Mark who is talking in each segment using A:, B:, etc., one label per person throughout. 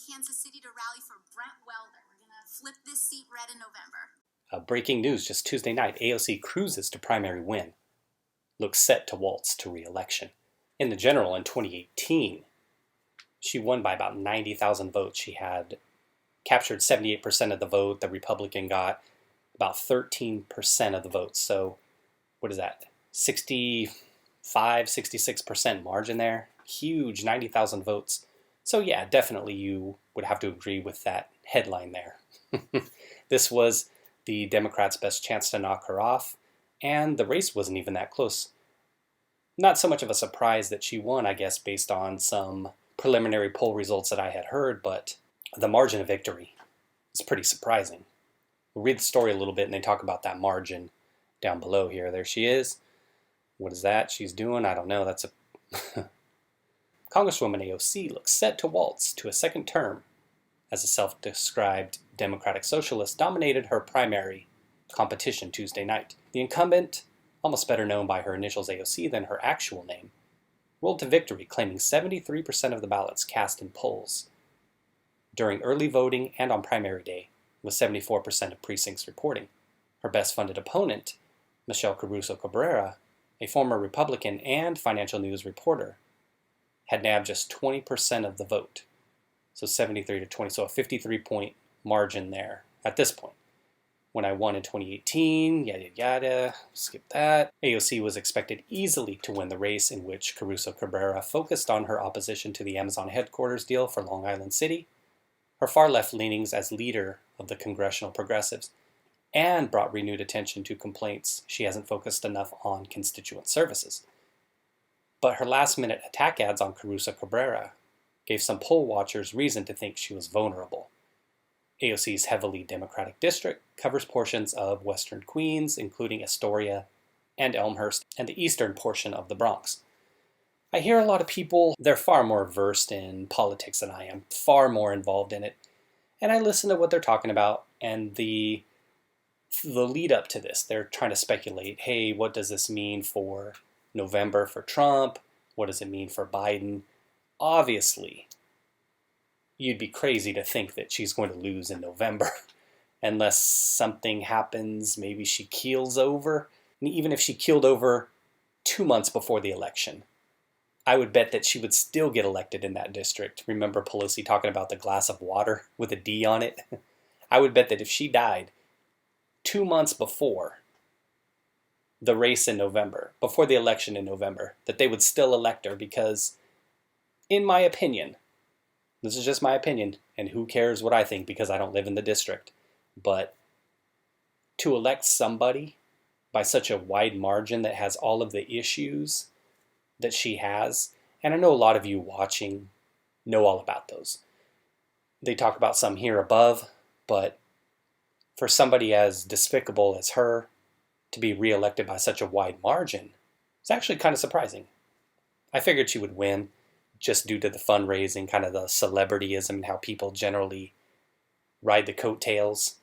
A: Kansas City to rally for Brent Welder. We're going to flip this seat red in November.
B: Breaking news just Tuesday night, AOC cruises to primary win. Looks set to waltz to re-election. In the general in 2018, she won by about 90,000 votes. She had captured 78% of the vote. The Republican got about 13% of the votes. So what is that? 65, 66% margin there. Huge, 90,000 votes. So yeah, definitely you would have to agree with that headline there. This was the Democrats' best chance to knock her off, and the race wasn't even that close. Not so much of a surprise that she won, I guess, based on some preliminary poll results that I had heard, but the margin of victory is pretty surprising. We'll read the story a little bit and they talk about that margin down below here. There she is. What is that she's doing? I don't know. That's a... Congresswoman AOC looks set to waltz to a second term as a self-described Democratic Socialist dominated her primary competition Tuesday night. The incumbent, almost better known by her initials AOC than her actual name, rolled to victory, claiming 73% of the ballots cast in polls during early voting and on primary day, with 74% of precincts reporting. Her best-funded opponent, Michelle Caruso Cabrera, a former Republican and Financial News reporter, had nabbed just 20% of the vote. So 73 to 20, so a 53-point margin there at this point. When I won in 2018, yada yada, skip that. AOC was expected easily to win the race, in which Caruso Cabrera focused on her opposition to the Amazon headquarters deal for Long Island City, her far-left leanings as leader of the Congressional Progressives, and brought renewed attention to complaints she hasn't focused enough on constituent services. But her last-minute attack ads on Caruso Cabrera gave some poll watchers reason to think she was vulnerable. AOC's heavily Democratic district covers portions of western Queens, including Astoria and Elmhurst, and the eastern portion of the Bronx. I hear a lot of people, they're far more versed in politics than I am, far more involved in it, and I listen to what they're talking about, and the lead up to this, they're trying to speculate, hey, what does this mean for November for Trump? What does it mean for Biden? Obviously, you'd be crazy to think that she's going to lose in November unless something happens, maybe she keels over. And even if she keeled over 2 months before the election, I would bet that she would still get elected in that district. Remember Pelosi talking about the glass of water with a D on it? I would bet that if she died 2 months before the race in November, before the election in November, that they would still elect her because, in my opinion, this is just my opinion, and who cares what I think because I don't live in the district, but to elect somebody by such a wide margin that has all of the issues that she has, and I know a lot of you watching know all about those. They talk about some here above, but for somebody as despicable as her to be reelected by such a wide margin, it's actually kind of surprising. I figured she would win just due to the fundraising, kind of the celebrityism and how people generally ride the coattails.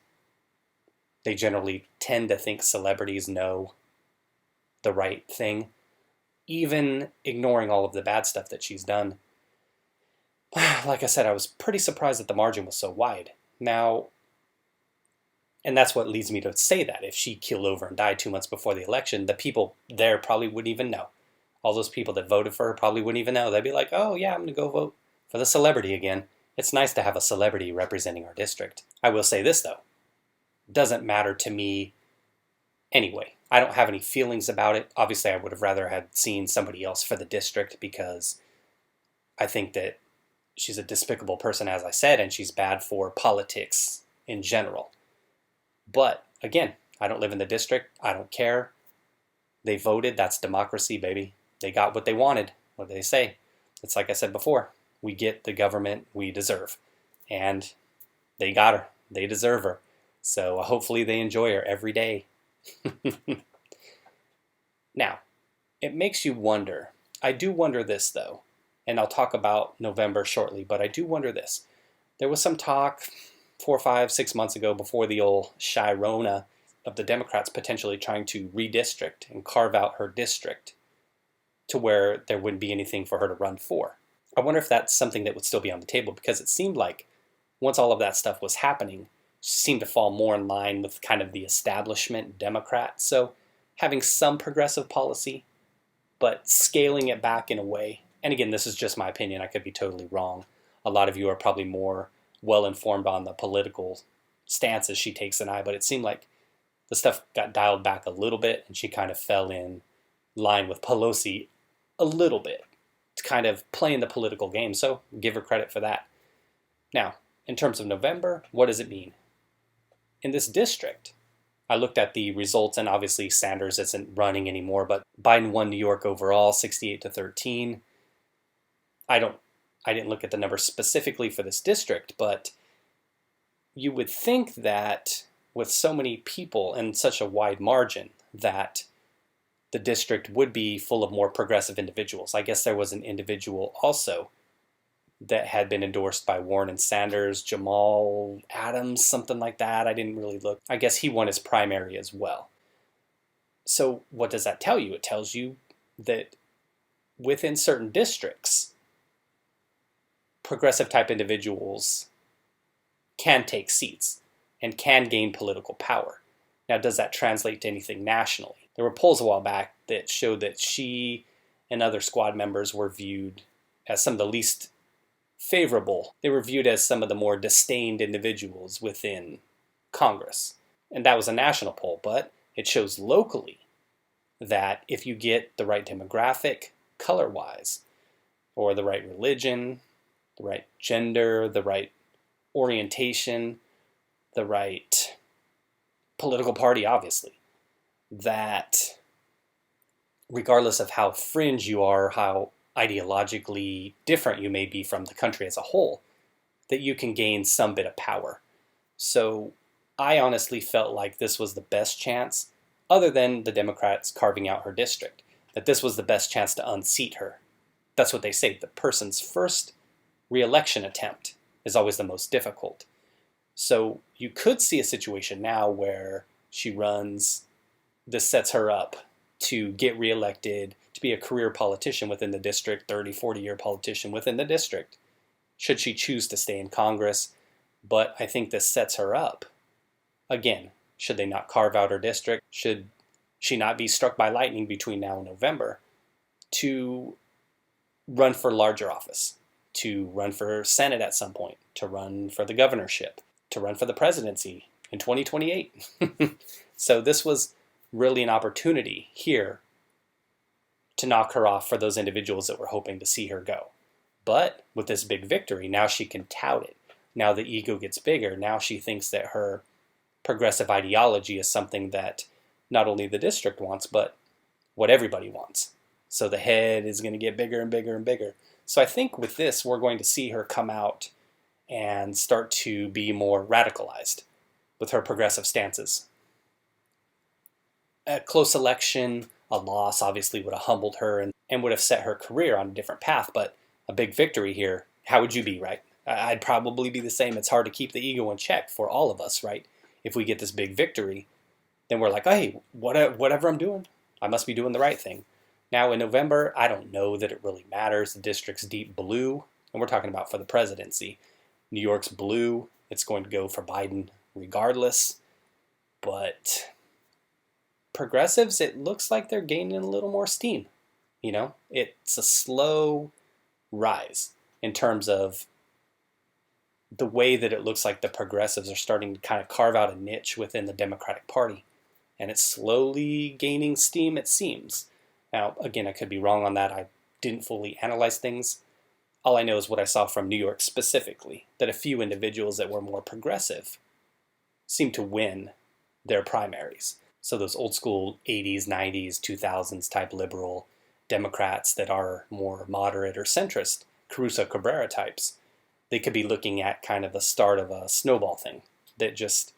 B: They generally tend to think celebrities know the right thing, even ignoring all of the bad stuff that she's done. Like I said, I was pretty surprised that the margin was so wide. Now, and that's what leads me to say that if she keeled over and died 2 months before the election, the people there probably wouldn't even know. All those people that voted for her probably wouldn't even know. They'd be like, oh yeah, I'm going to go vote for the celebrity again. It's nice to have a celebrity representing our district. I will say this though. It doesn't matter to me anyway. I don't have any feelings about it. Obviously, I would have rather had seen somebody else for the district because I think that she's a despicable person, as I said, and she's bad for politics in general. But again, I don't live in the district. I don't care. They voted. That's democracy, baby. They got what they wanted. What do they say? It's like I said before. We get the government we deserve. And they got her. They deserve her. So hopefully they enjoy her every day. Now, it makes you wonder. I do wonder this, though. And I'll talk about November shortly. But I do wonder this. There was some talk 4, 5, 6 months ago before the old Chirona of the Democrats potentially trying to redistrict and carve out her district to where there wouldn't be anything for her to run for. I wonder if that's something that would still be on the table because it seemed like once all of that stuff was happening, she seemed to fall more in line with kind of the establishment Democrat. So having some progressive policy, but scaling it back in a way. And again, this is just my opinion. I could be totally wrong. A lot of you are probably more well-informed on the political stances she takes than I, but it seemed like the stuff got dialed back a little bit, and she kind of fell in line with Pelosi a little bit to kind of playing the political game. So give her credit for that. Now, in terms of November, what does it mean? In this district, I looked at the results, and obviously Sanders isn't running anymore, but Biden won New York overall, 68-13. I didn't look at the numbers specifically for this district, but you would think that with so many people and such a wide margin that the district would be full of more progressive individuals. I guess there was an individual also that had been endorsed by Warren and Sanders, Jamal Adams, something like that. I didn't really look. I guess he won his primary as well. So what does that tell you? It tells you that within certain districts, progressive type individuals can take seats and can gain political power. Now, does that translate to anything nationally? There were polls a while back that showed that she and other squad members were viewed as some of the least favorable. They were viewed as some of the more disdained individuals within Congress. And that was a national poll, but it shows locally that if you get the right demographic, color-wise, or the right religion, the right gender, the right orientation, the right political party, obviously, that regardless of how fringe you are, how ideologically different you may be from the country as a whole, that you can gain some bit of power. So I honestly felt like this was the best chance, other than the Democrats carving out her district, that this was the best chance to unseat her. That's what they say. The person's first re-election attempt is always the most difficult. So you could see a situation now where she runs, this sets her up to get reelected, to be a career politician within the district, 30, 40-year politician within the district, should she choose to stay in Congress. But I think this sets her up. Again, should they not carve out her district? Should she not be struck by lightning between now and November to run for larger office, to run for Senate at some point, to run for the governorship, to run for the presidency in 2028. So this was really an opportunity here to knock her off for those individuals that were hoping to see her go. But with this big victory, now she can tout it. Now the ego gets bigger. Now she thinks that her progressive ideology is something that not only the district wants, but what everybody wants. So the head is going to get bigger and bigger and bigger. So I think with this, we're going to see her come out and start to be more radicalized with her progressive stances. A close election, a loss obviously would have humbled her and would have set her career on a different path, but a big victory here, how would you be, right? I'd probably be the same. It's hard to keep the ego in check for all of us, right? If we get this big victory, then we're like, hey, whatever I'm doing, I must be doing the right thing. Now in November, I don't know that it really matters. The district's deep blue, and we're talking about for the presidency. New York's blue. It's going to go for Biden regardless. But progressives, it looks like they're gaining a little more steam. You know, it's a slow rise in terms of the way that it looks like the progressives are starting to kind of carve out a niche within the Democratic Party. And it's slowly gaining steam, it seems. Now, again, I could be wrong on that. I didn't fully analyze things. All I know is what I saw from New York specifically, that a few individuals that were more progressive seemed to win their primaries. So those old school 80s, 90s, 2000s type liberal Democrats that are more moderate or centrist, Caruso Cabrera types, they could be looking at kind of the start of a snowball thing that just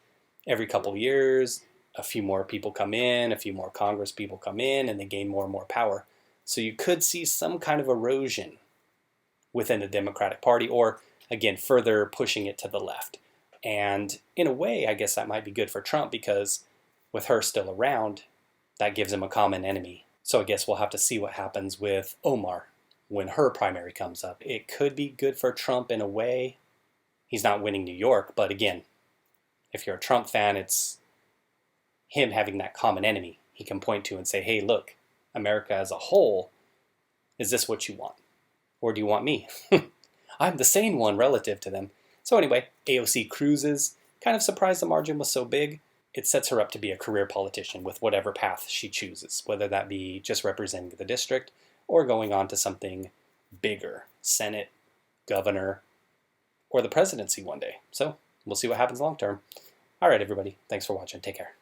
B: every couple of years, a few more people come in, a few more Congress people come in, and they gain more and more power. So you could see some kind of erosion within the Democratic Party, or again, further pushing it to the left. And in a way, I guess that might be good for Trump, because with her still around, that gives him a common enemy. So I guess we'll have to see what happens with Omar when her primary comes up. It could be good for Trump in a way, he's not winning New York, but again, if you're a Trump fan, it's him having that common enemy he can point to and say, hey, look, America as a whole, is this what you want? Or do you want me? I'm the sane one relative to them. So anyway, AOC cruises. Kind of surprised the margin was so big. It sets her up to be a career politician with whatever path she chooses, whether that be just representing the district or going on to something bigger, Senate, governor, or the presidency one day. So we'll see what happens long term. All right, everybody. Thanks for watching. Take care.